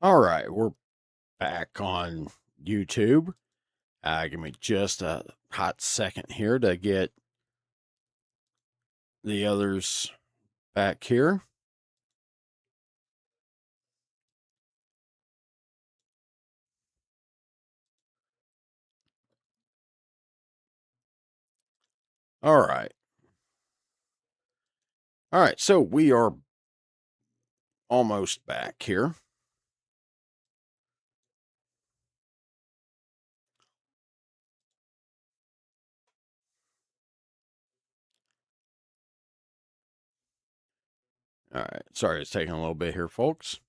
All right, we're back on YouTube. Give me just a hot second here to get the others back here. All right. All right, so we are almost back here. All right. Sorry, it's taking a little bit here, folks.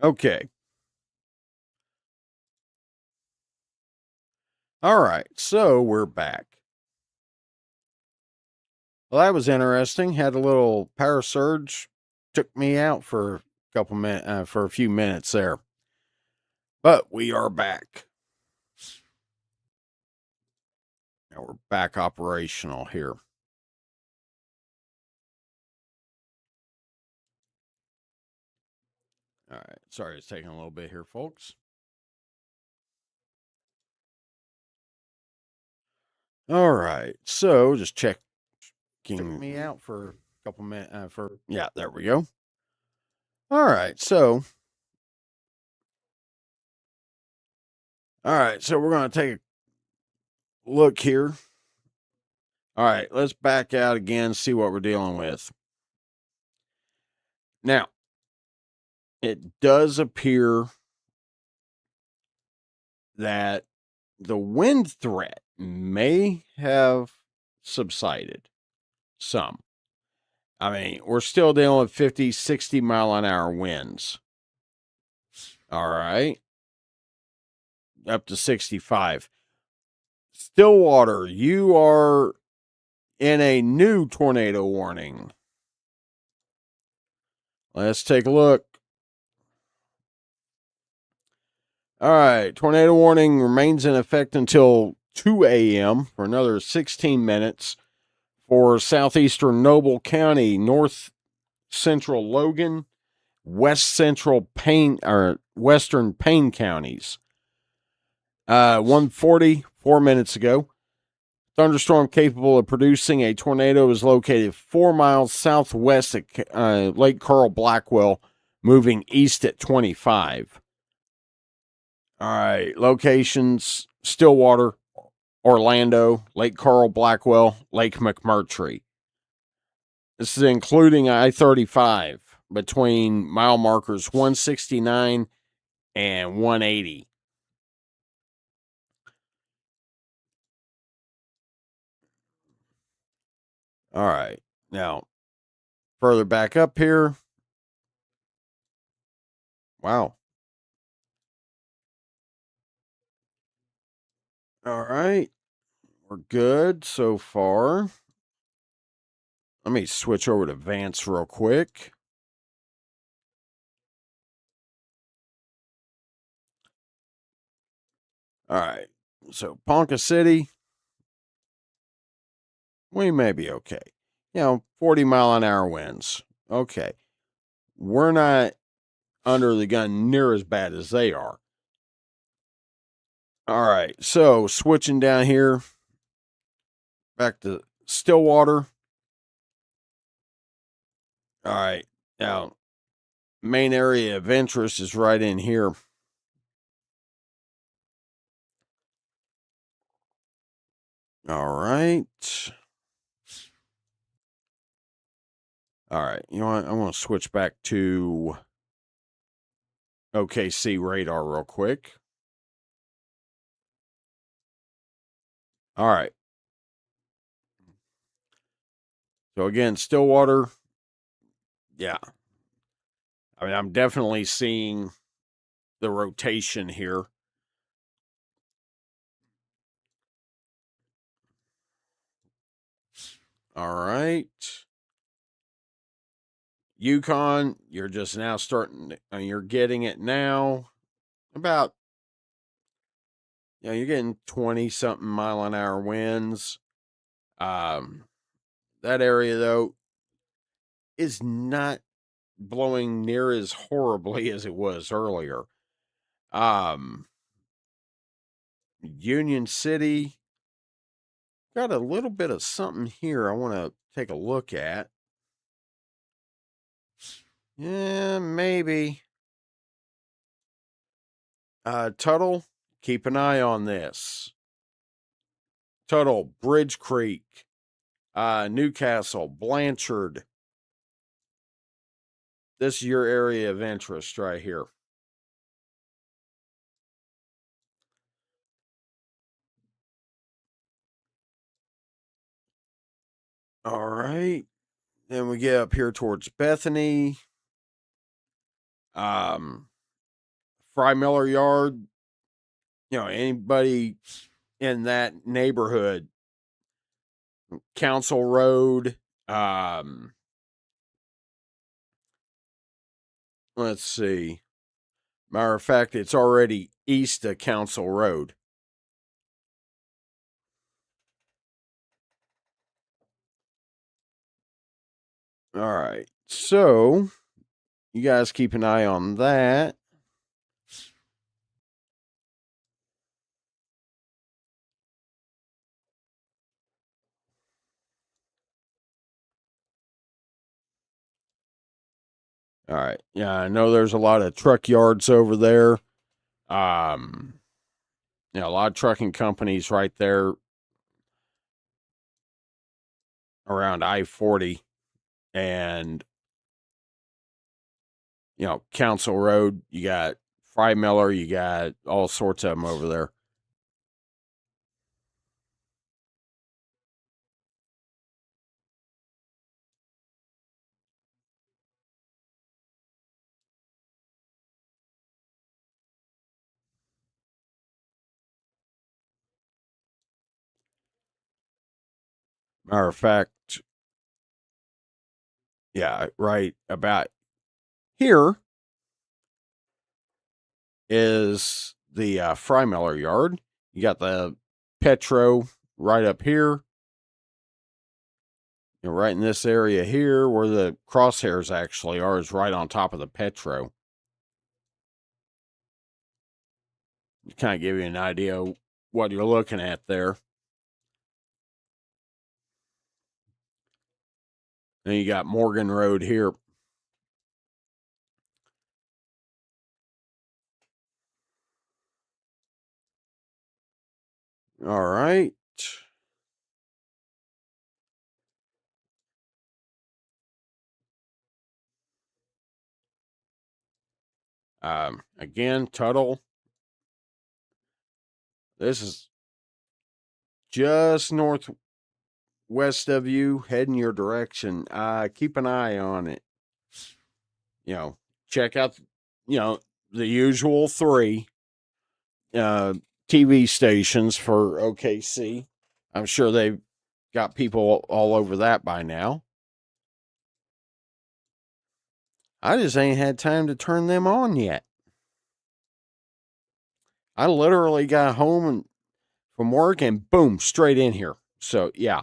Okay. All right, so we're back. Well, that was interesting. Had a little power surge, took me out for a couple minutes, for a few minutes there. But we are back. Now we're back operational here. All right. Sorry, it's taking a little bit here, folks. All right. So just checking me out for a couple minutes. Yeah, there we go. All right. So, we're going to take a look here. All right. Let's back out again, see what we're dealing with. Now, it does appear that the wind threat may have subsided some. I mean, we're still dealing with 50, 60 mile an hour winds. All right. Up to 65. Stillwater, you are in a new tornado warning. Let's take a look. All right. Tornado warning remains in effect until 2 a.m. for another 16 minutes for southeastern Noble County, north central Logan, west central Payne, or western Payne counties. 1:40, 4 minutes ago. Thunderstorm capable of producing a tornado is located 4 miles southwest at Lake Carl Blackwell, moving east at 25. All right, locations: Stillwater, Orlando, Lake Carl Blackwell, Lake McMurtry. This is including I-35 between mile markers 169 and 180. All right. Now, further back up here. Wow. All right. We're good so far. Let me switch over to Vance real quick. All right. So, Ponca City, we may be okay. 40 mile an hour winds. Okay. We're not under the gun near as bad as they are. All right. So, switching down here back to Stillwater. All right. Now, main area of interest is right in here. All right. All right. You know what? I want to switch back to OKC radar real quick. All right. So again, Stillwater. Yeah. I mean, I'm definitely seeing the rotation here. All right. Yukon, you're just now starting, you're getting it now. About, you're getting 20 something mile an hour winds. That area, though, is not blowing near as horribly as it was earlier. Union City, got a little bit of something here I want to take a look at. Yeah, maybe. Tuttle, keep an eye on this. Tuttle, Bridge Creek, Newcastle, Blanchard. This is your area of interest right here. All right. Then we get up here towards Bethany. Fry Miller Yard. Anybody in that neighborhood. Council Road. Let's see. Matter of fact, it's already east of Council Road. All right. So, you guys keep an eye on that. All right. Yeah, I know there's a lot of truck yards over there. A lot of trucking companies right there around I-40 and Council Road. You got Fry Miller, you got all sorts of them over there. Matter of fact, yeah, right about here is the Fry Miller yard. You got the Petro right up here. Right in this area here where the crosshairs actually are is right on top of the Petro. To kind of give you an idea of what you're looking at there. Then you got Morgan Road here. All right. Again, Tuttle. This is just northwest of you, heading your direction. Keep an eye on it. Check out, the usual three TV stations for OKC. I'm sure they've got people all over that by now. I just ain't had time to turn them on yet. I literally got home from work and boom, straight in here. So, yeah.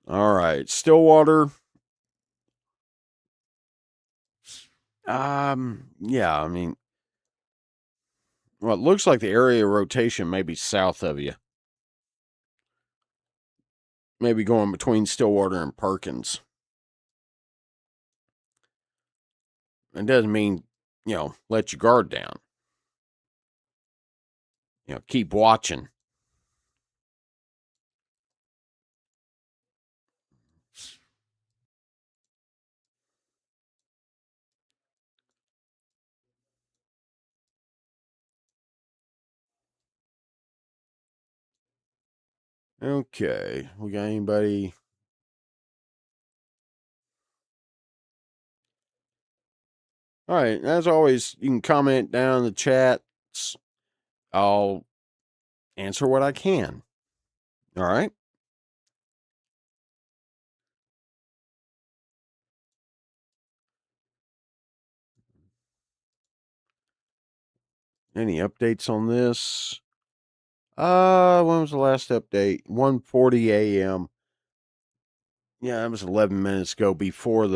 All right. Stillwater. Yeah, I mean, well, it looks like the area of rotation may be south of you. Maybe going between Stillwater and Perkins. It doesn't mean, let your guard down. keep watching. Okay, we got anybody? All right, as always, you can comment down in the chats. I'll answer what I can. All right. Any updates on this? When was the last update? 1:40 a.m. Yeah, that was 11 minutes ago before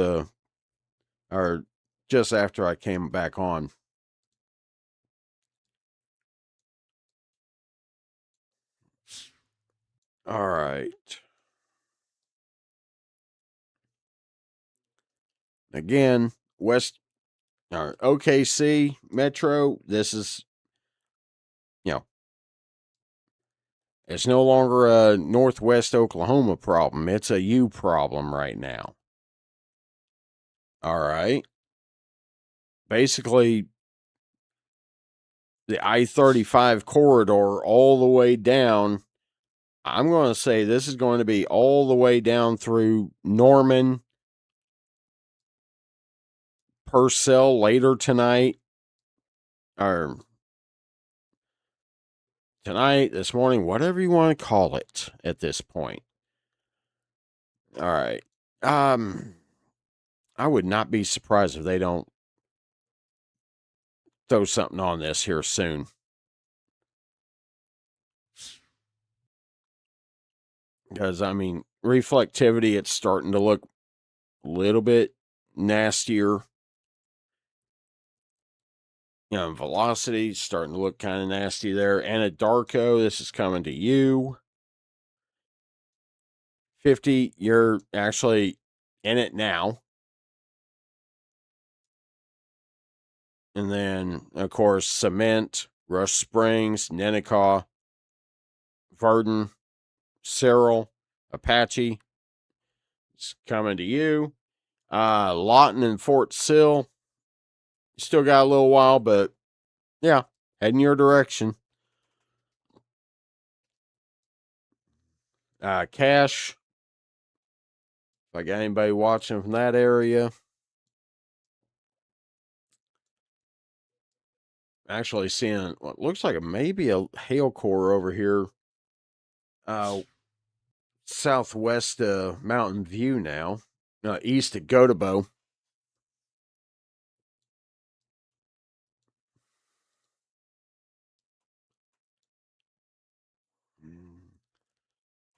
or just after I came back on. All right. Again, West or OKC Metro, this is, you know, it's no longer a Northwest Oklahoma problem. It's a you problem right now. All right. Basically, the I-35 corridor all the way down. I'm going to say this is going to be all the way down through Norman, Purcell later tonight, or tonight, this morning, whatever you want to call it at this point. All right. I would not be surprised if they don't throw something on this here soon. Because, I mean, reflectivity, it's starting to look a little bit nastier. Velocity starting to look kind of nasty there. Anadarko, this is coming to you. 50, you're actually in it now. And then, of course, Cement, Rush Springs, Nenekaw, Verdon, Cyril, Apache. It's coming to you. Lawton and Fort Sill. Still got a little while, but yeah, heading your direction. Cache. If I got anybody watching from that area. Actually seeing what looks like maybe a hail core over here. Southwest Mountain View now. East of Gotebo.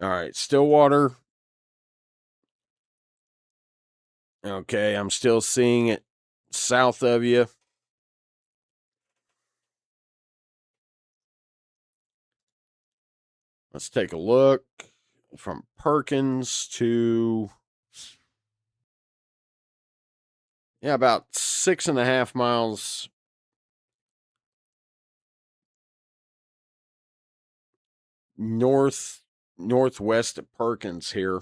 All right, Stillwater. Okay, I'm still seeing it south of you. Let's take a look from Perkins to, yeah, about 6.5 miles northwest of Perkins here.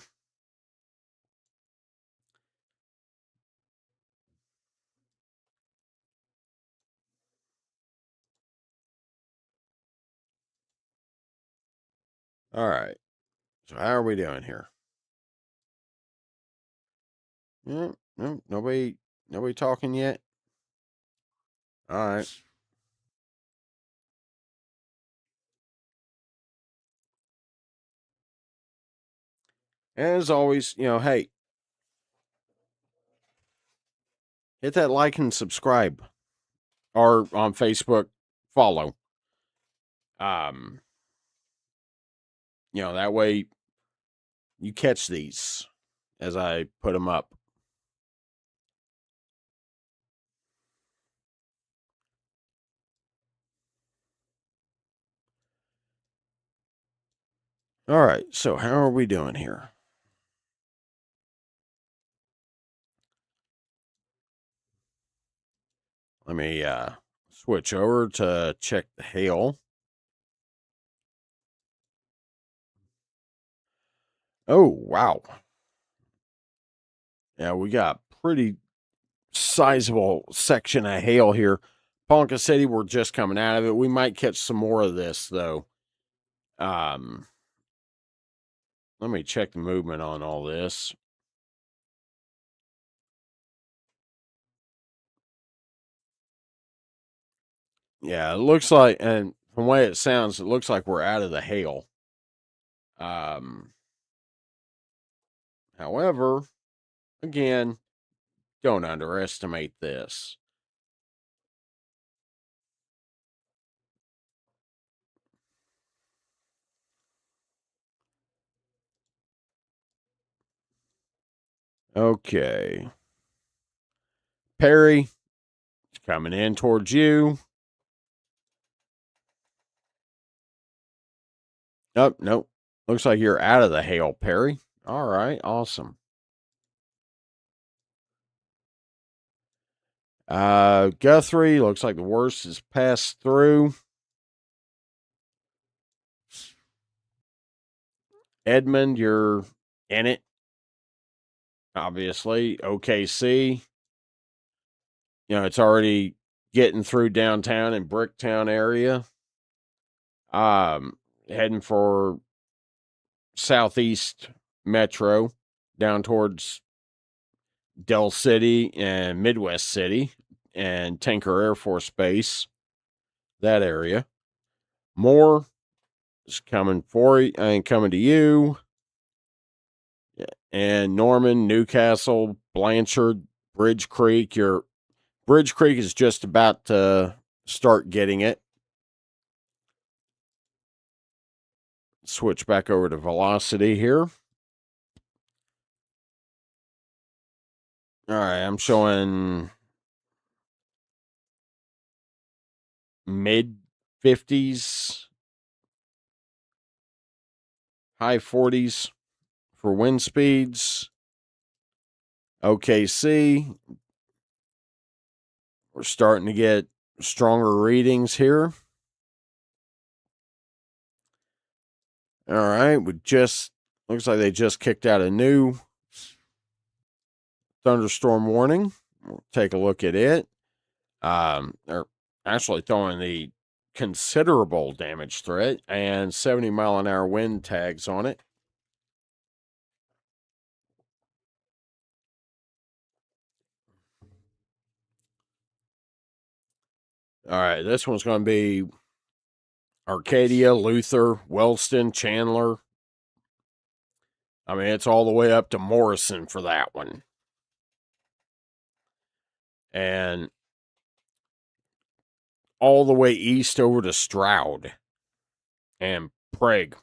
All right. So how are we doing here? No, nobody talking yet. All right. As always, hey, hit that like and subscribe, or on Facebook, follow. That way you catch these as I put them up. All right, so how are we doing here? Let me switch over to check the hail. Oh, wow. Yeah, we got pretty sizable section of hail here. Ponca City, we're just coming out of it. We might catch some more of this, though. Let me check the movement on all this. Yeah, it looks like, and from the way it sounds, it looks like we're out of the hail. However, again, don't underestimate this. Okay. Perry, it's coming in towards you. Oh, nope. Looks like you're out of the hail, Perry. All right, awesome. Guthrie, looks like the worst is passed through. Edmond, you're in it. Obviously. OKC. It's already getting through downtown and Bricktown area. Heading for southeast metro down towards Del City and Midwest City and Tinker Air Force Base, that area. More is coming for you and coming to you. And Norman, Newcastle, Blanchard, Bridge Creek. Your Bridge Creek is just about to start getting it. Switch back over to velocity here. All right, I'm showing mid 50s, high 40s for wind speeds. OKC, we're starting to get stronger readings here. All right, looks like they just kicked out a new thunderstorm warning. We'll take a look at it. They're actually throwing the considerable damage threat and 70-mile-an-hour wind tags on it. All right, this one's going to be Arcadia, Luther, Wellston, Chandler. I mean, it's all the way up to Morrison for that one. And all the way east over to Stroud and Prague.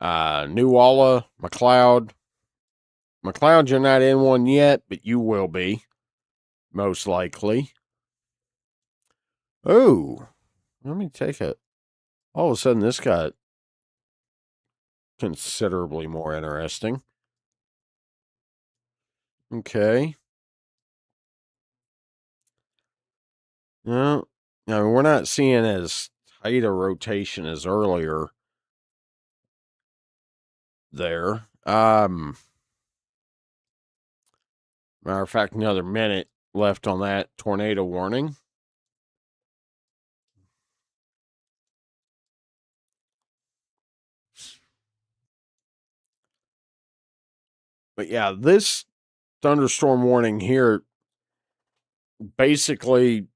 New Walla, McLeod. McLeod, you're not in one yet, but you will be, most likely. Oh, let me take it. All of a sudden, this got considerably more interesting. Okay. No, we're not seeing as tight a rotation as earlier there. Matter of fact, another minute left on that tornado warning. But yeah, this thunderstorm warning here basically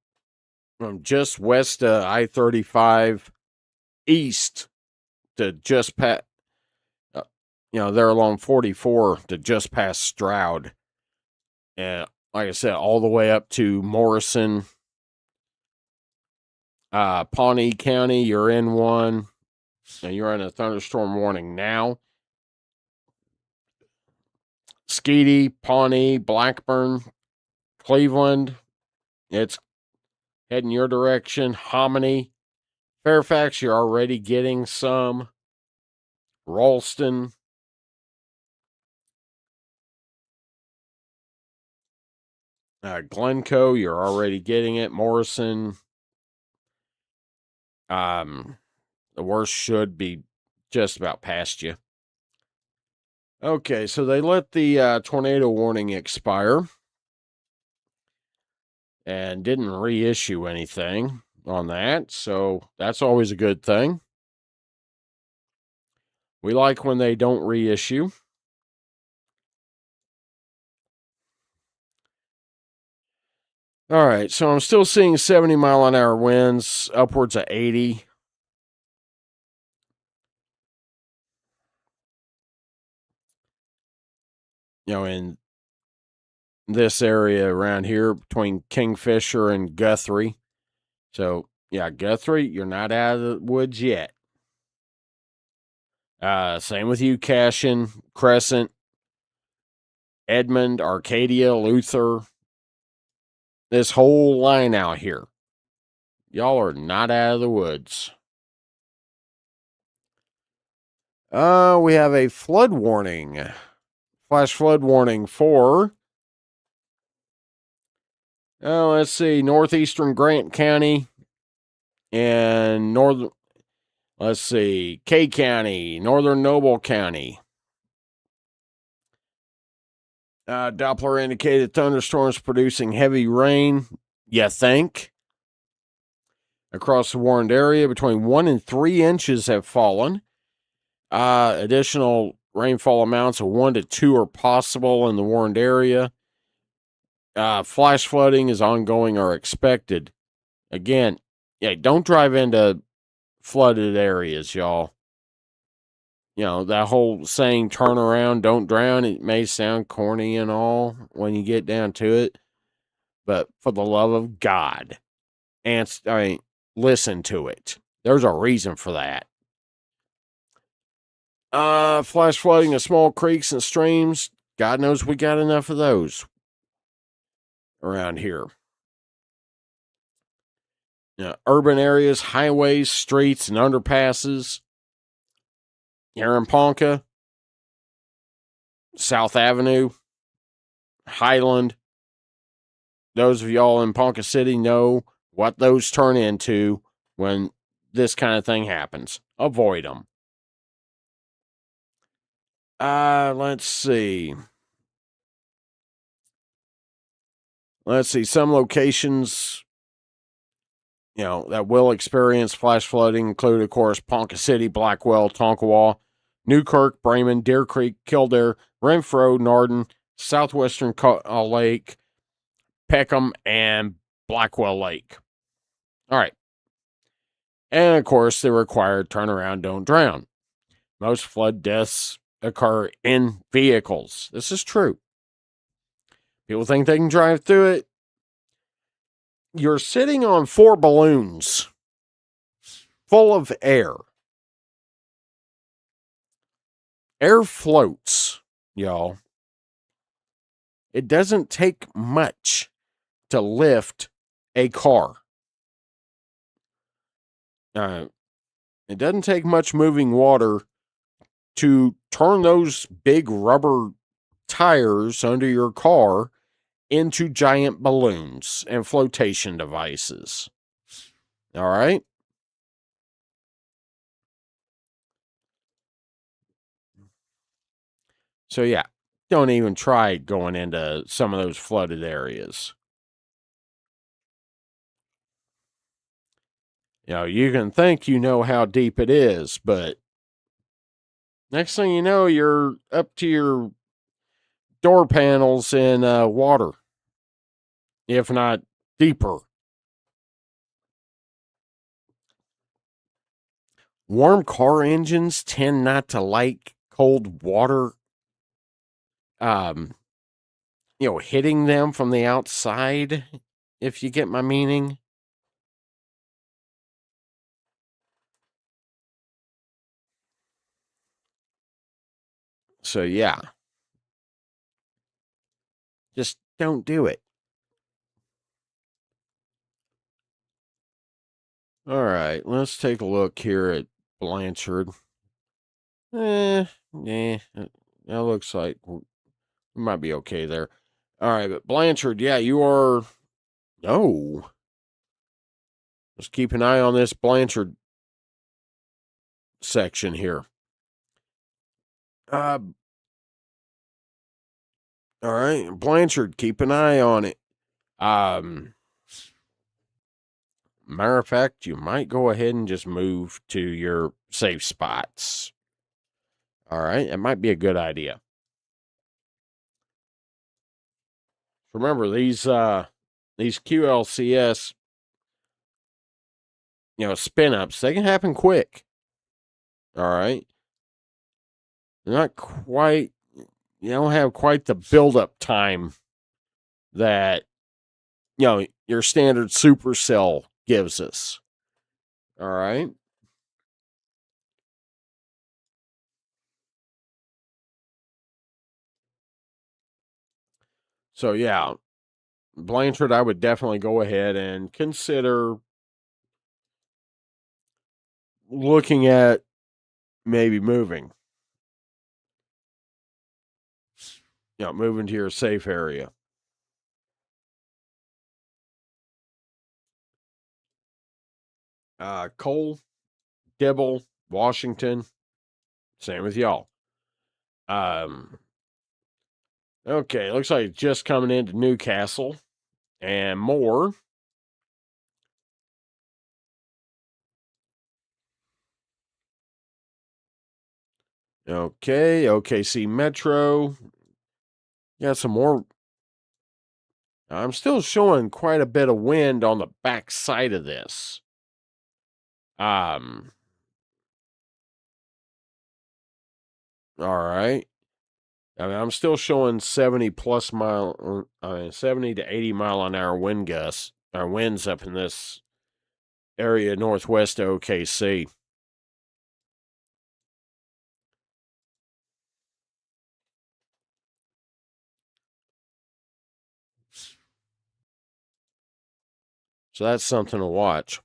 from just west of I-35 east to just past, they're along 44 to just past Stroud. And like I said, all the way up to Morrison, Pawnee County, you're in one. And you're in a thunderstorm warning now. Skeety, Pawnee, Blackburn, Cleveland, it's heading your direction. Hominy, Fairfax, you're already getting some. Ralston, Glencoe, you're already getting it. Morrison, the worst should be just about past you. Okay, so they let the tornado warning expire and didn't reissue anything on that, so that's always a good thing. We like when they don't reissue. All right, so I'm still seeing 70-mile-an-hour winds, upwards of 80. In this area around here between Kingfisher and Guthrie. So, yeah, Guthrie, you're not out of the woods yet. Same with you, Cashion, Crescent, Edmond, Arcadia, Luther. This whole line out here. Y'all are not out of the woods. We have a flood warning. Flash flood warning for, let's see, northeastern Grant County and Kay County, northern Noble County. Doppler indicated thunderstorms producing heavy rain, you think. Across the warned area, between 1 and 3 inches have fallen. Additional rainfall amounts of 1 to 2 are possible in the warned area. Flash flooding is ongoing or expected. Again, don't drive into flooded areas, y'all. That whole saying, turn around, don't drown, it may sound corny and all when you get down to it. But for the love of God, listen to it. There's a reason for that. Flash flooding of small creeks and streams. God knows we got enough of those around here. Urban areas, highways, streets, and underpasses. Here in Ponca, South Avenue, Highland. Those of y'all in Ponca City know what those turn into when this kind of thing happens. Avoid them. Let's see. Some locations, that will experience flash flooding include, of course, Ponca City, Blackwell, Tonkawa, Newkirk, Bremen, Deer Creek, Kildare, Renfro, Norden, Southwestern Lake, Peckham, and Blackwell Lake. All right. And, of course, the required turnaround, don't drown. Most flood deaths occur in vehicles. This is true. People think they can drive through it. You're sitting on 4 balloons full of air. Air floats, y'all. It doesn't take much to lift a car. It doesn't take much moving water to turn those big rubber tires under your car into giant balloons and flotation devices. All right? So, yeah, don't even try going into some of those flooded areas. You can think you know how deep it is, but next thing you know, you're up to your door panels in water, if not deeper. Warm car engines tend not to like cold water, hitting them from the outside, if you get my meaning. So, yeah. Just don't do it. All right, let's take a look here at Blanchard. It looks like we might be okay there. All right, but Blanchard, yeah, you are. No. Let's keep an eye on this Blanchard section here. All right, Blanchard, keep an eye on it. Matter of fact, you might go ahead and just move to your safe spots. All right, it might be a good idea. Remember these QLCS, spin ups, they can happen quick. All right, they're not quite. You don't have quite the build up time that your standard supercell gives us. All right. So yeah, Blanchard, I would definitely go ahead and consider looking at maybe moving. Moving to your safe area. Cole, Dibble, Washington, same with y'all. Okay, looks like just coming into Newcastle and more. Okay, OKC Metro. Got some more. I'm still showing quite a bit of wind on the back side of this. All right. I mean, I'm still showing 70 to 80 mile an hour wind gusts, or winds up in this area northwest of OKC. So that's something to watch.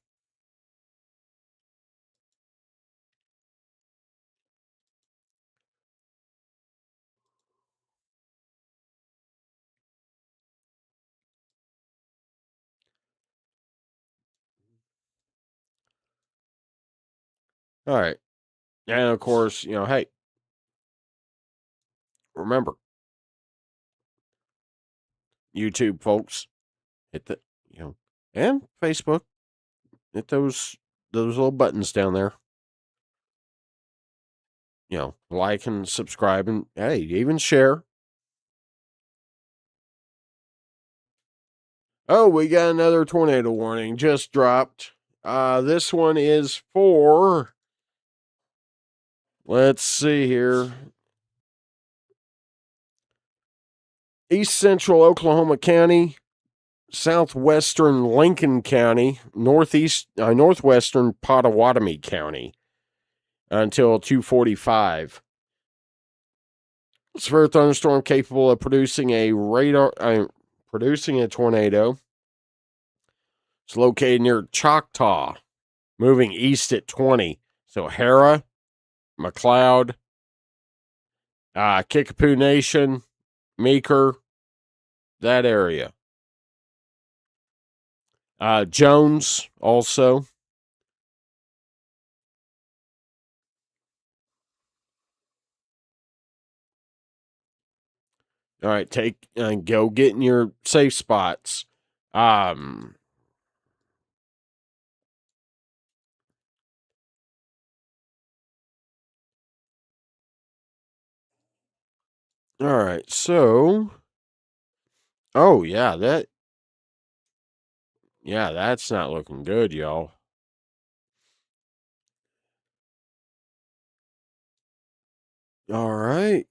All right. And of course, hey, remember, YouTube folks, hit the, and Facebook, hit those little buttons down there. Like and subscribe, and hey, even share. Oh, we got another tornado warning just dropped. This one is for, let's see here, East Central Oklahoma County, southwestern Lincoln County, northwestern Pottawatomie County until 2:45. Severe thunderstorm capable of producing a tornado. It's located near Choctaw, moving east at 20. So Hera, McLeod, Kickapoo Nation, Meeker, that area. Jones also. All right, take and go get in your safe spots. All right, so oh that's not looking good, y'all. All right.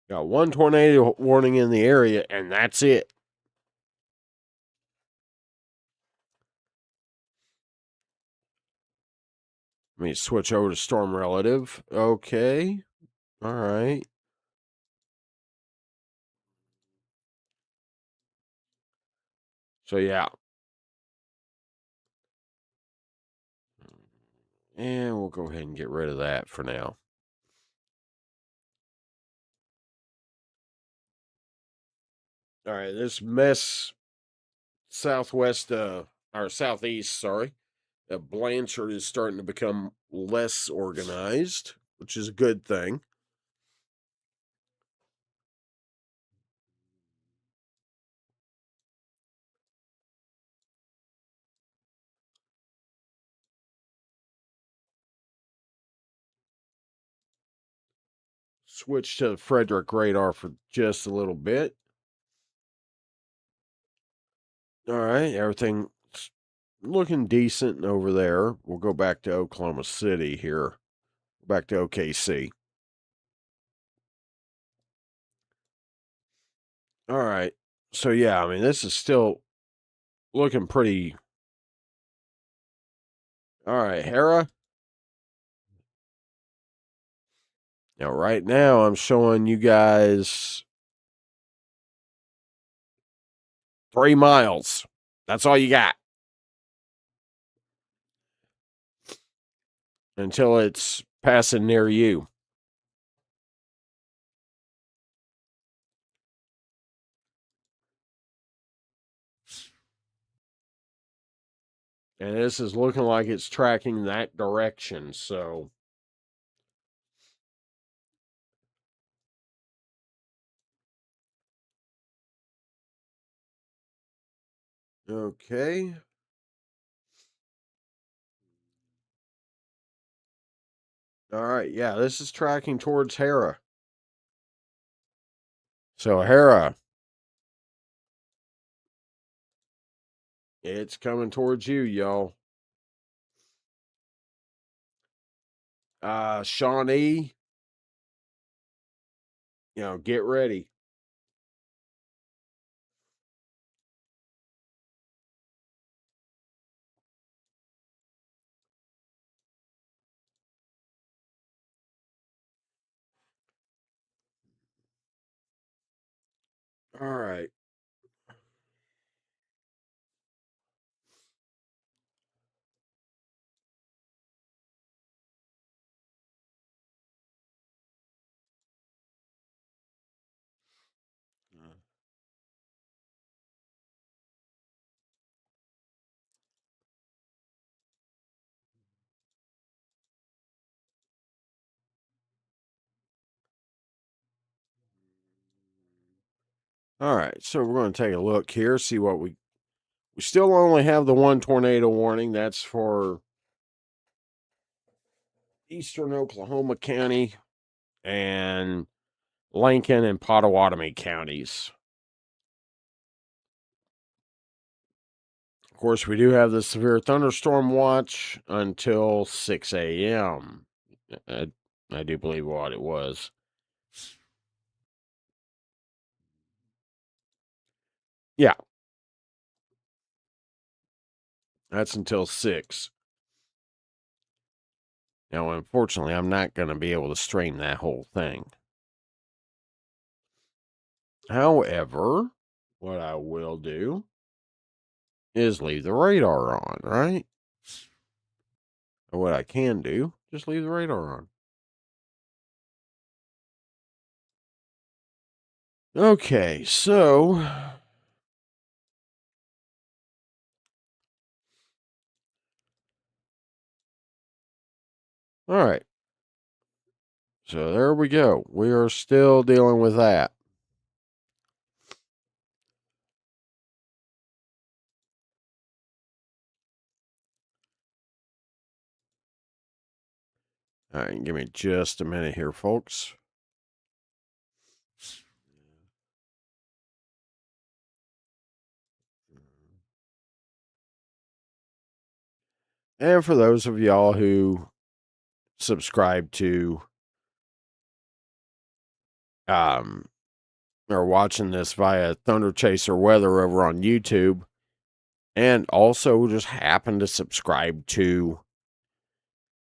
Got one tornado warning in the area, and that's it. Let me switch over to Storm Relative. Okay. All right. So, yeah. And we'll go ahead and get rid of that for now. All right, this mess southwest, or southeast, sorry. Blanchard is starting to become less organized, which is a good thing. Switch to the Frederick radar for just a little bit. All right, everything looking decent over there. We'll go back to Oklahoma City here. Back to OKC. All right. So yeah, I mean this is still looking pretty. All right, Hera. Now right now I'm showing you guys 3 miles. That's all you got. Until it's passing near you. And this is looking like it's tracking that direction, so okay. All right, yeah, this is tracking towards Hera. So Hera, it's coming towards you, y'all. Shawnee, get ready. All right. All right, so we're going to take a look here, see what we still only have the one tornado warning. That's for eastern Oklahoma County and Lincoln and Pottawatomie counties. Of course, we do have the severe thunderstorm watch until 6 a.m. I do believe what it was. Yeah. That's until 6. Now, unfortunately, I'm not going to be able to stream that whole thing. However, what I will do is leave the radar on, right? Or what I can do, just leave the radar on. Okay, so all right. So there we go. We are still dealing with that. All right, give me just a minute here, folks. And for those of y'all who subscribe to are watching this via Thunder Chaser Weather over on YouTube, and also just happen to subscribe to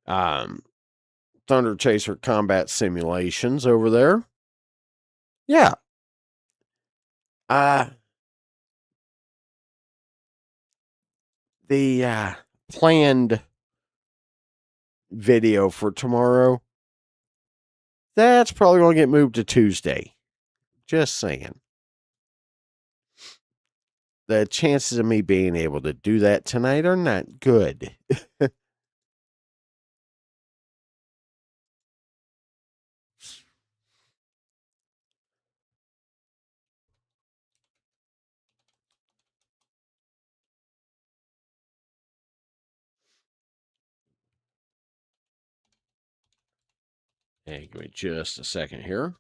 Thunder Chaser Combat Simulations over there. Yeah. The planned video for tomorrow, that's probably going to get moved to Tuesday. Just saying. the chances of me being able to do that tonight are not good. Hey, give me just a second here.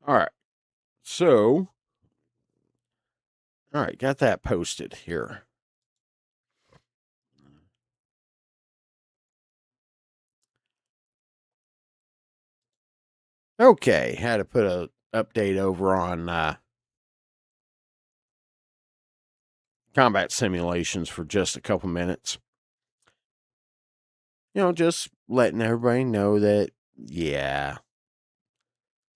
All right. So, all right, got that posted here. Okay, had to put a update over on combat simulations for just a couple minutes. Just letting everybody know that, yeah,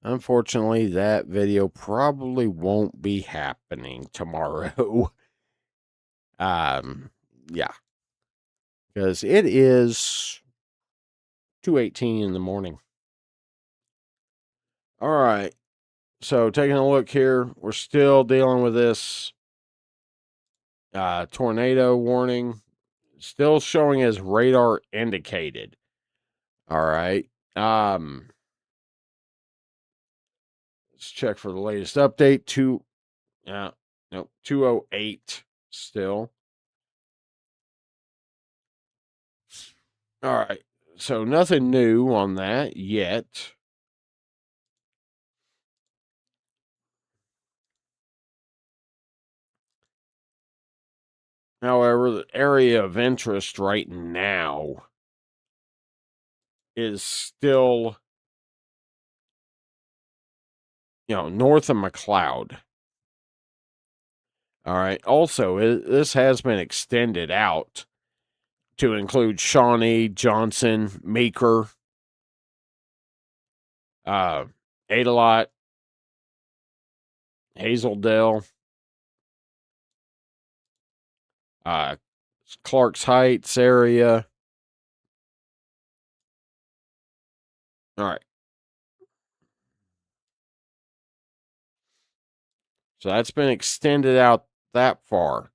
unfortunately, that video probably won't be happening tomorrow. Yeah, because it is 2:18 in the morning. All right, so taking a look here, we're still dealing with this tornado warning, still showing as radar indicated. All right. Let's check for the latest update. 208 still. All right. So nothing new on that yet. However, the area of interest right now is still, north of McLeod. All right. Also, this has been extended out to include Shawnee, Johnson, Meeker, Adelot, Hazeldale, Clarks Heights area. All right. So that's been extended out that far.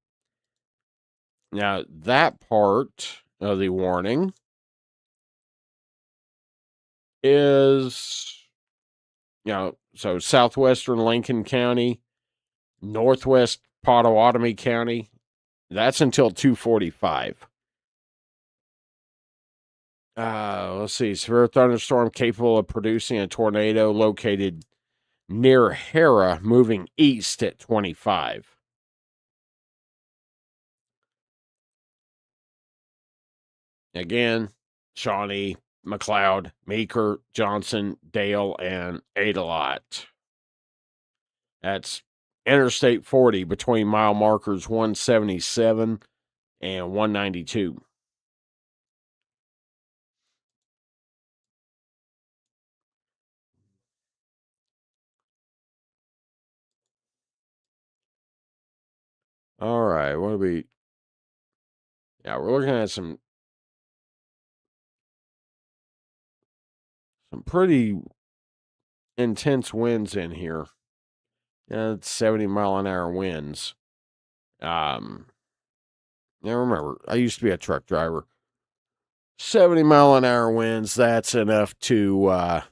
Now, that part of the warning is, so southwestern Lincoln County, northwest Pottawatomie County. That's until 2:45. Let's see. Severe thunderstorm capable of producing a tornado located near Hera, moving east at 25. Again, Shawnee, McLeod, Meeker, Johnson, Dale, and Adelot. That's Interstate 40 between mile markers 177 and 192. All right, what do we? Yeah, we're looking at some pretty intense winds in here. Yeah, it's 70-mile-an-hour winds. Um, now remember, I used to be a truck driver. 70-mile-an-hour winds. That's enough to.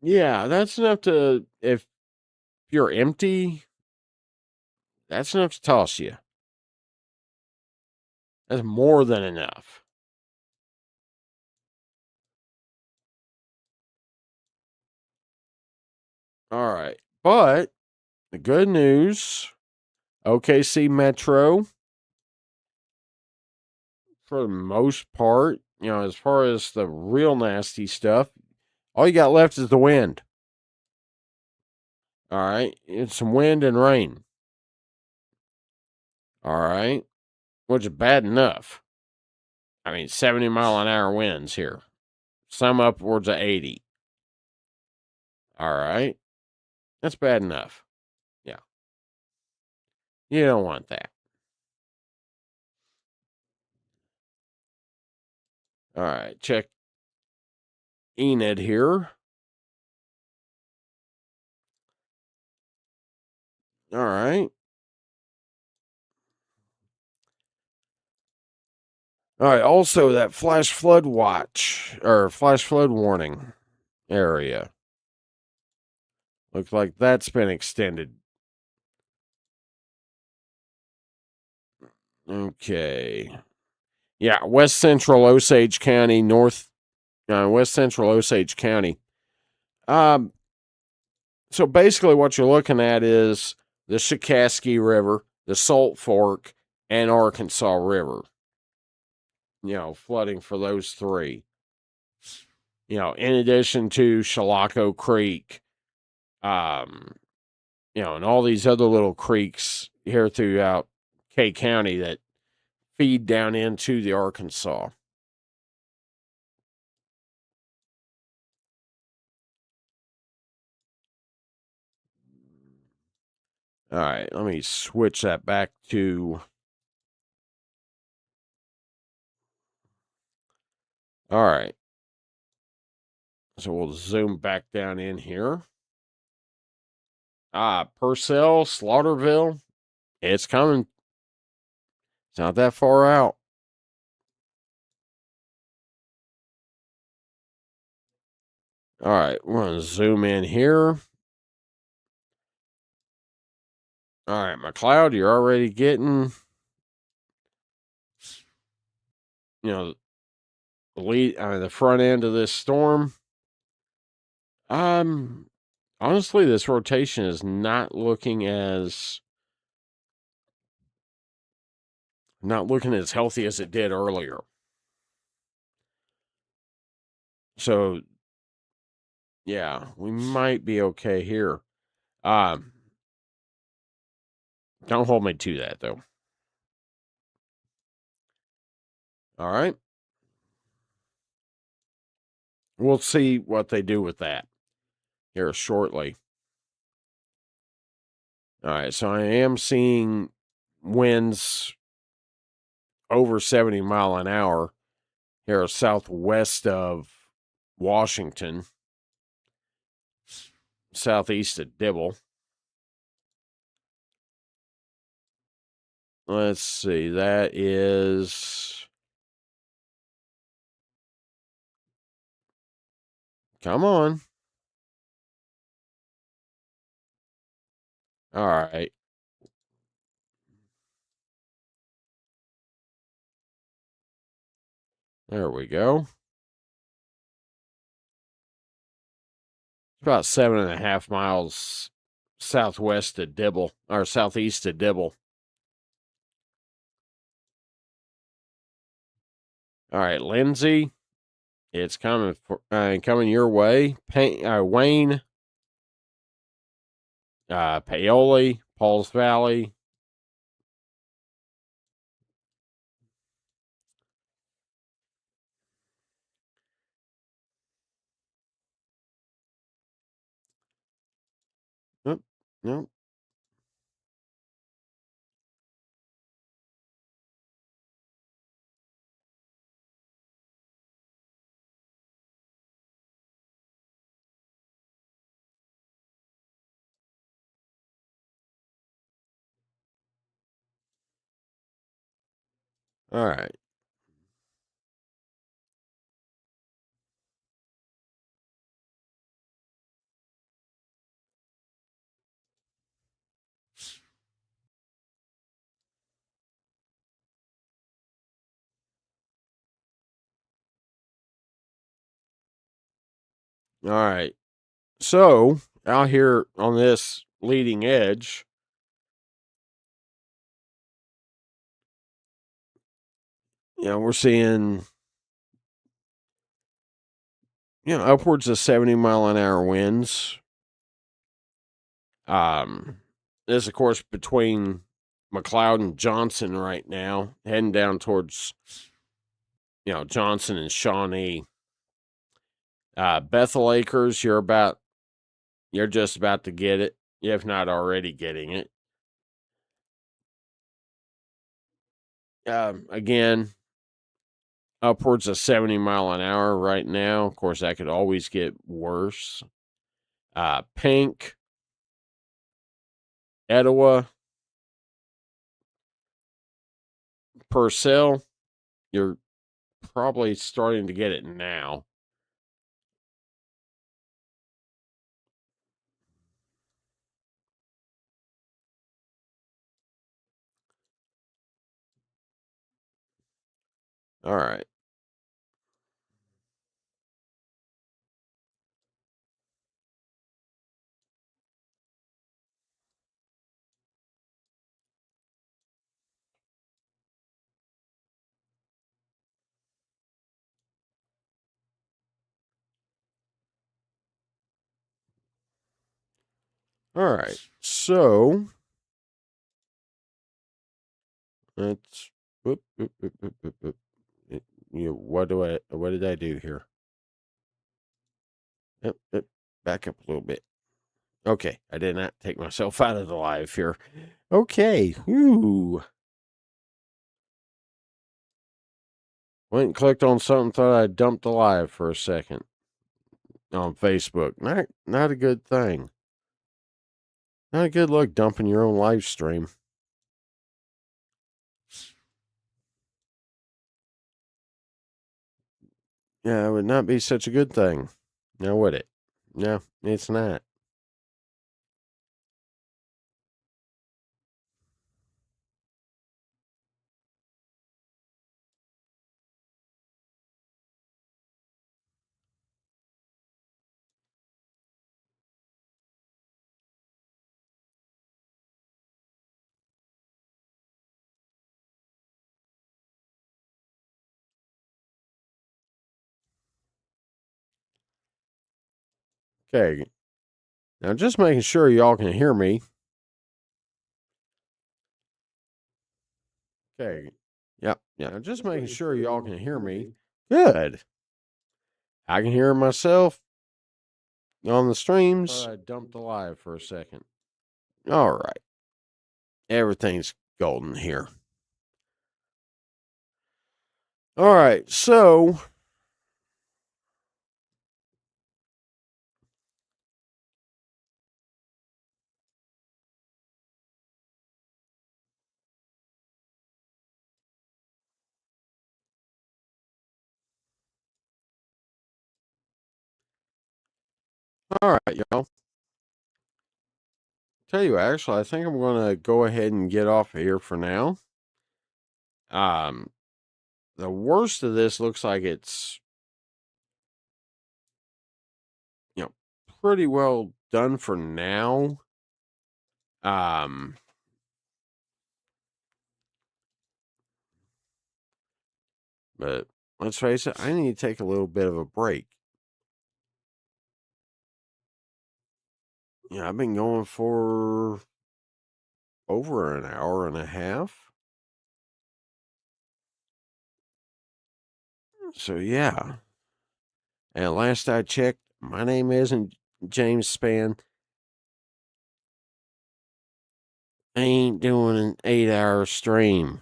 Yeah, that's enough to. If you're empty, that's enough to toss you. That's more than enough. All right. But the good news, OKC Metro, for the most part, as far as the real nasty stuff, all you got left is the wind. All right. It's some wind and rain. All right. Which is bad enough. I mean, 70-mile-an-hour winds here, some upwards of 80. All right. That's bad enough. Yeah. You don't want that. All right. Check Enid here. All right. All right. Also, that flash flood watch or flash flood warning area looks like that's been extended. Okay. Yeah. West Central Osage County, West Central Osage County. Um, so basically, what you're looking at is the Shikaski River, the Salt Fork, and Arkansas River. Flooding for those three. In addition to Chilocco Creek, um, and all these other little creeks here throughout K County that feed down into the Arkansas. All right, let me switch that back to. All right. So we'll zoom back down in here. Purcell, Slaughterville. It's coming. It's not that far out. All right, we're going to zoom in here. All right, McLeod, you're already getting, the front end of this storm. Honestly, this rotation is not looking as healthy as it did earlier. So, yeah, we might be okay here. Don't hold me to that though. All right. We'll see what they do with that here shortly. All right, so I am seeing winds over 70 mile an hour here southwest of Washington, southeast of Dibble. Let's see, that is. Come on. All right. There we go. It's about 7.5 miles southwest of Dibble, or southeast of Dibble. All right, Lindsay, it's coming your way. Wayne, Paoli, Pauls Valley. Nope, nope. All right. All right. So out here on this leading edge, we're seeing, upwards of 70-mile-an-hour winds. This, of course, between McLeod and Johnson right now, heading down towards, Johnson and Shawnee. Bethel Acres, you're just about to get it, if not already getting it. Again, upwards of 70-mile-an-hour right now. Of course, that could always get worse. Pink, Etowah, Purcell, you're probably starting to get it now. All right. All right. So let's whoop, whoop, whoop, whoop, whoop, whoop. What did I do here? Yep, back up a little bit. Okay, I did not take myself out of the live here. Okay. Whoo. Went and clicked on something, thought I dumped the live for a second on Facebook. Not a good thing. Not a good look dumping your own live stream. Yeah, it would not be such a good thing. Now would it? No, it's not. Okay. Now just making sure y'all can hear me. Okay. Yep. Yeah. Just making sure y'all can hear me. Good. I can hear myself on the streams. I dumped the live for a second. All right. Everything's golden here. All right. So all right, y'all. Tell you, actually, I think I'm going to go ahead and get off of here for now. The worst of this looks like it's, pretty well done for now. But let's face it, I need to take a little bit of a break. I've been going for over an hour and a half. So, yeah. And last I checked, my name isn't James Spann. I ain't doing an 8-hour stream.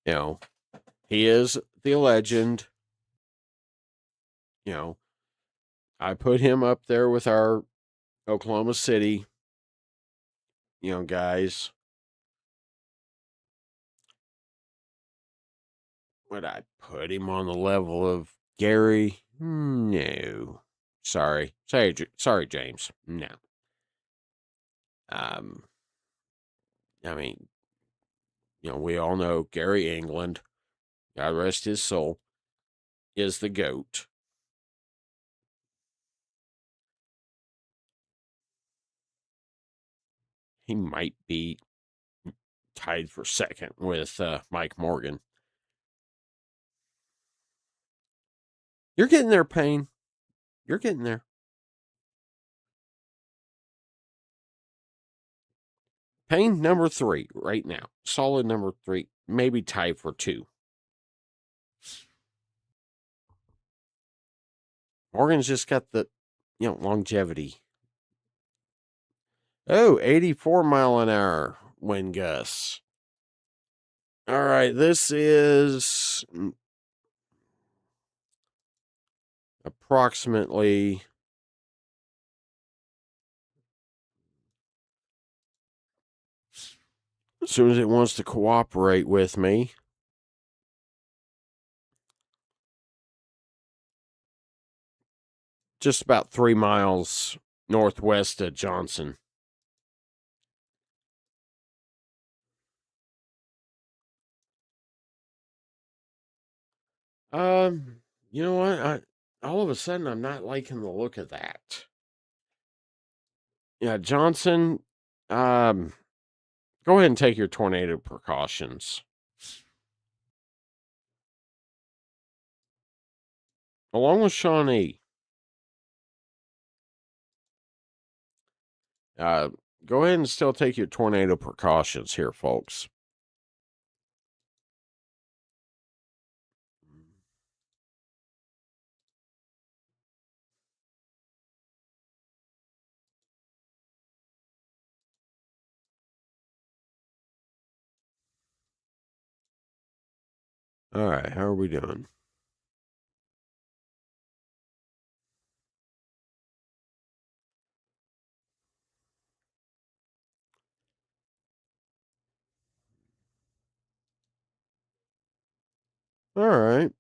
He is the legend. I put him up there with our Oklahoma City guys. Would I put him on the level of Gary? No. Sorry, James. No. Um, I mean, we all know Gary England, God rest his soul, is the GOAT. He might be tied for second with Mike Morgan. You're getting there, Payne. You're getting there. Payne, number 3 right now. Solid number 3. Maybe tied for 2. Morgan's just got the, longevity. Oh, 84 mile an hour wind gusts. All right, this is approximately as soon as it wants to cooperate with me. Just about 3 miles northwest of Johnson. You know what? All of a sudden, I'm not liking the look of that. Yeah, Johnson, go ahead and take your tornado precautions. Along with Shawnee. Go ahead and still take your tornado precautions here, folks. All right, how are we doing? All right.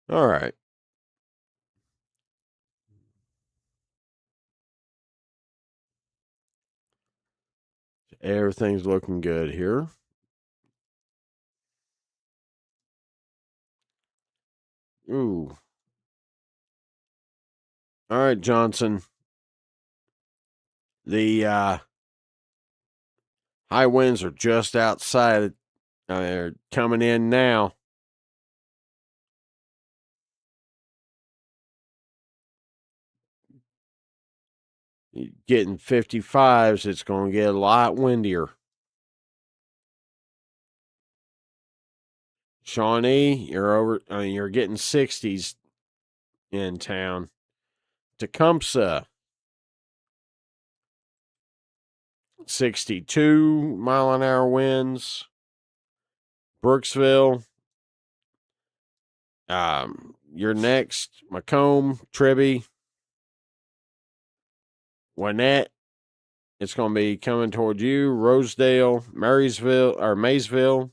All right. Everything's looking good here. Ooh. All right, Johnson. The high winds are just outside. They're coming in now. Getting 55s. It's going to get a lot windier. Shawnee, you're getting 60s in town. Tecumseh, 62 mile an hour winds. Brooksville, you're next. Macomb, Tribby, Winnett, it's going to be coming toward you. Rosedale, Maysville,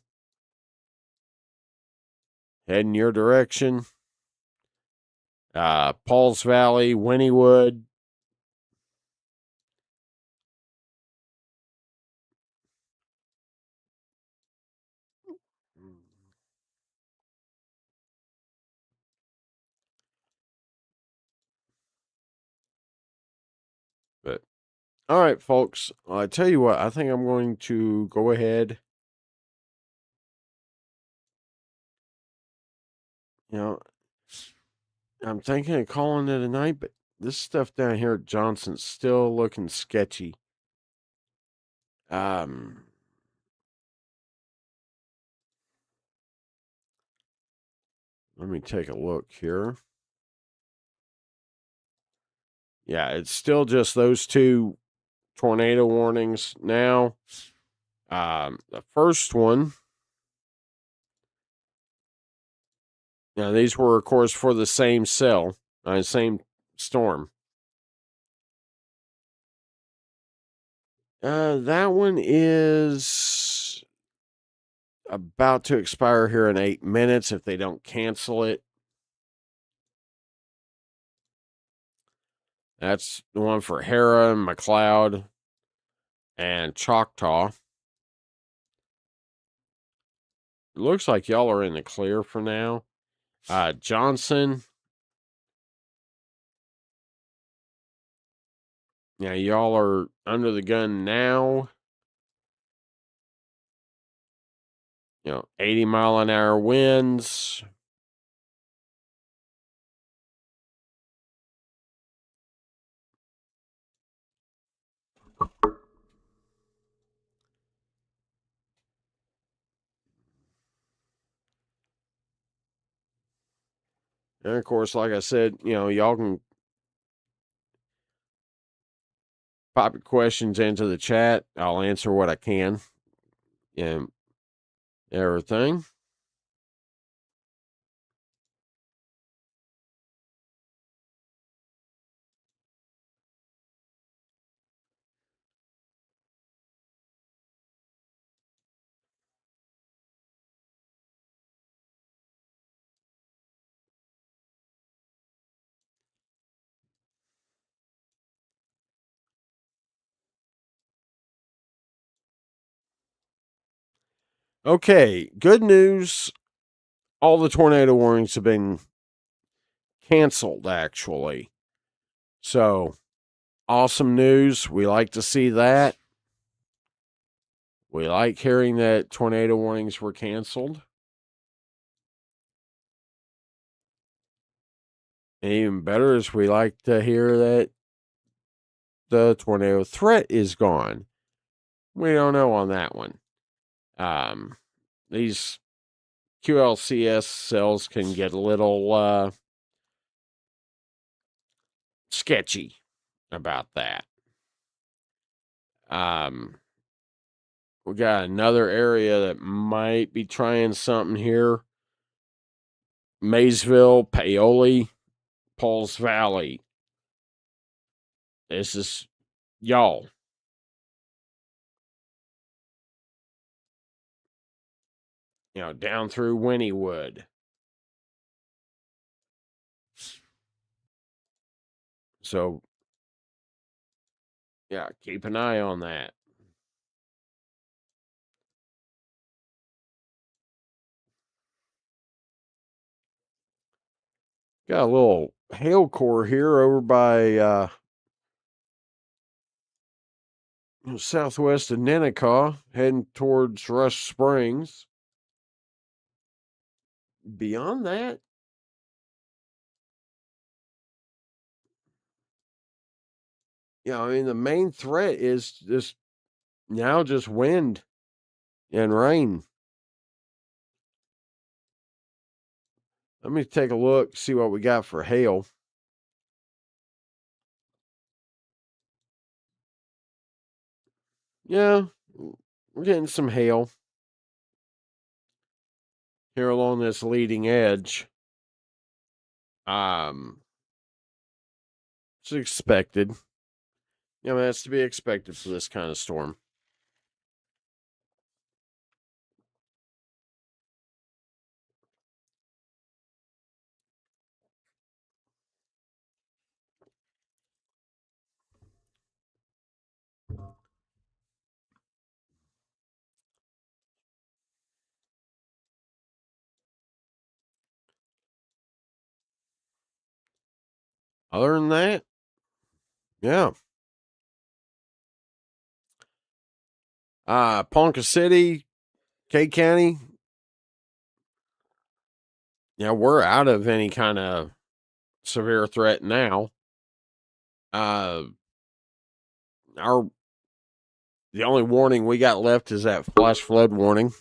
heading your direction. Pauls Valley, Wynnewood. But all right, folks. I tell you what, I think I'm going to go ahead. You know, I'm thinking of calling it a night, but this stuff down here at Johnson's still looking sketchy. Um, Let me take a look here. Yeah, it's still just those two tornado warnings now. The first one, now these were, of course, for the same cell, same storm. That one is about to expire here in 8 minutes if they don't cancel it. That's the one for Hera and McLeod and Choctaw. It looks like y'all are in the clear for now. Johnson. Yeah, y'all are under the gun now. 80-mile-an-hour winds. And of course, like I said, y'all can pop your questions into the chat. I'll answer what I can and everything. Okay, good news. All the tornado warnings have been canceled, actually. So, awesome news. We like to see that. We like hearing that tornado warnings were canceled. And even better is we like to hear that the tornado threat is gone. We don't know on that one. These QLCS cells can get a little sketchy about that. We got another area that might be trying something here. Maysville, Paoli, Pauls Valley. This is y'all. Down through Wynnewood. So, yeah, keep an eye on that. Got a little hail core here over by southwest of Nennecaw, heading towards Rush Springs. Beyond that, the main threat is just wind and rain. Let me take a look, see what we got for hail. Yeah, we're getting some hail here along this leading edge. It's expected. That's to be expected for this kind of storm. Other than that, yeah. Ponca City, K County. Yeah, we're out of any kind of severe threat now. The only warning we got left is that flash flood warning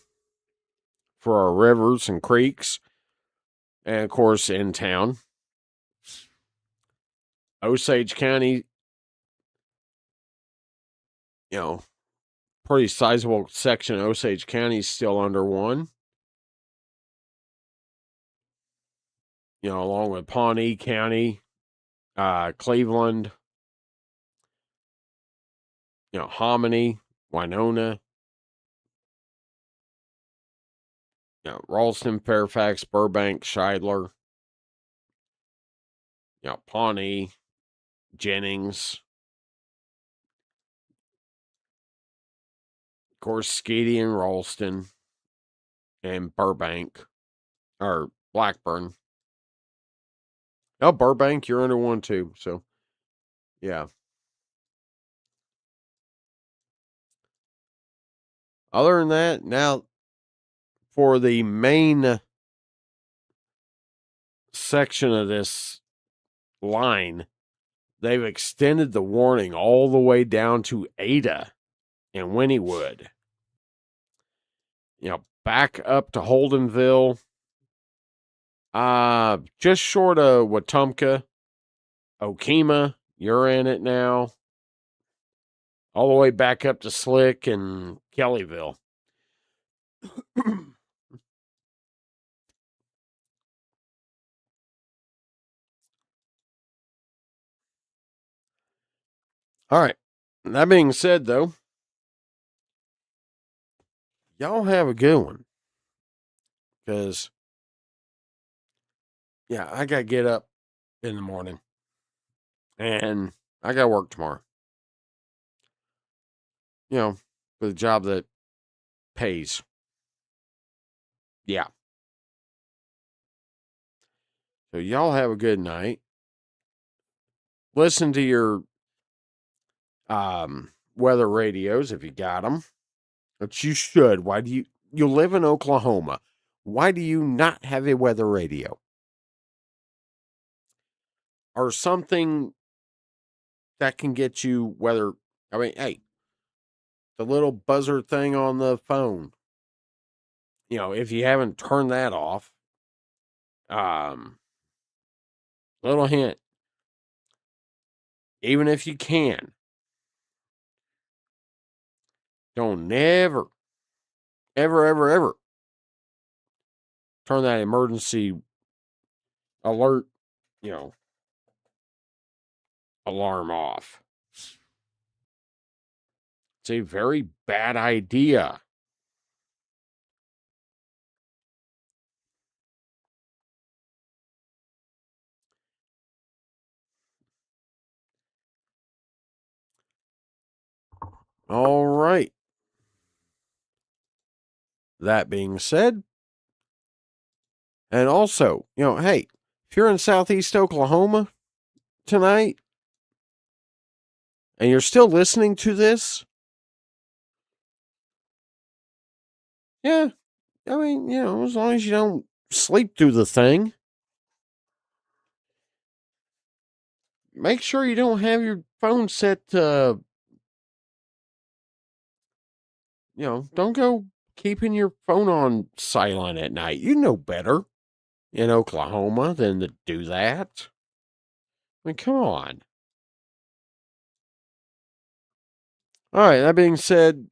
for our rivers and creeks, and of course in town. Osage County, pretty sizable section of Osage County is still under one. Along with Pawnee County, Cleveland, Hominy, Winona, Ralston, Fairfax, Burbank, Shidler, Pawnee, Jennings, of course, Skeety and Ralston, and Burbank, or Blackburn. Oh, Burbank, you're under one too. So, yeah. Other than that, now for the main section of this line, they've extended the warning all the way down to Ada and Wynnewood. Back up to Holdenville, just short of Wetumpka, Okemah, you're in it now. All the way back up to Slick and Kellyville. All right. That being said, though, y'all have a good one. Because, I got to get up in the morning. And I got to work tomorrow. For the job that pays. Yeah. So y'all have a good night. Listen to your weather radios if you got them. But you should. Why do you live in Oklahoma? Why do you not have a weather radio? Or something that can get you weather. I mean, hey, the little buzzer thing on the phone. If you haven't turned that off, little hint. Even if you can, don't never, ever turn that emergency alert, alarm off. It's a very bad idea. All right. That being said, and also, hey, if you're in Southeast Oklahoma tonight and you're still listening to this, yeah, I mean, as long as you don't sleep through the thing, make sure you don't have your phone set to, don't go keeping your phone on silent at night. You know better in Oklahoma than to do that. I mean, come on. All right, that being said,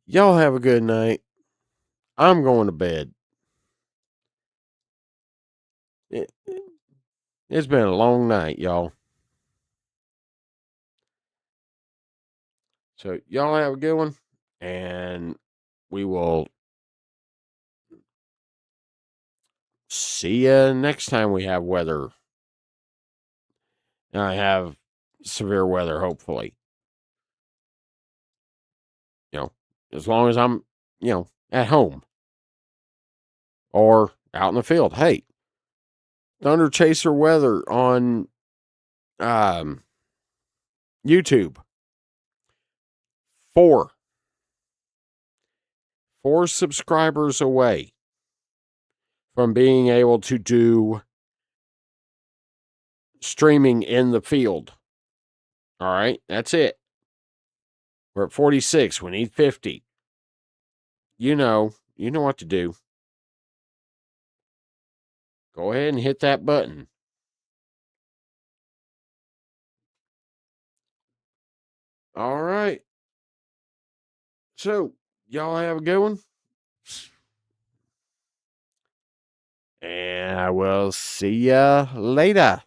y'all have a good night. I'm going to bed. It's been a long night, y'all. So, y'all have a good one, and we will see you next time we have weather. And I have severe weather, hopefully. As long as I'm, at home or out in the field. Hey, Thunder Chaser Weather on YouTube. Four subscribers away from being able to do streaming in the field. All right, that's it. We're at 46. We need 50. You know what to do. Go ahead and hit that button. All right. So, y'all have a good one. And I will see ya later.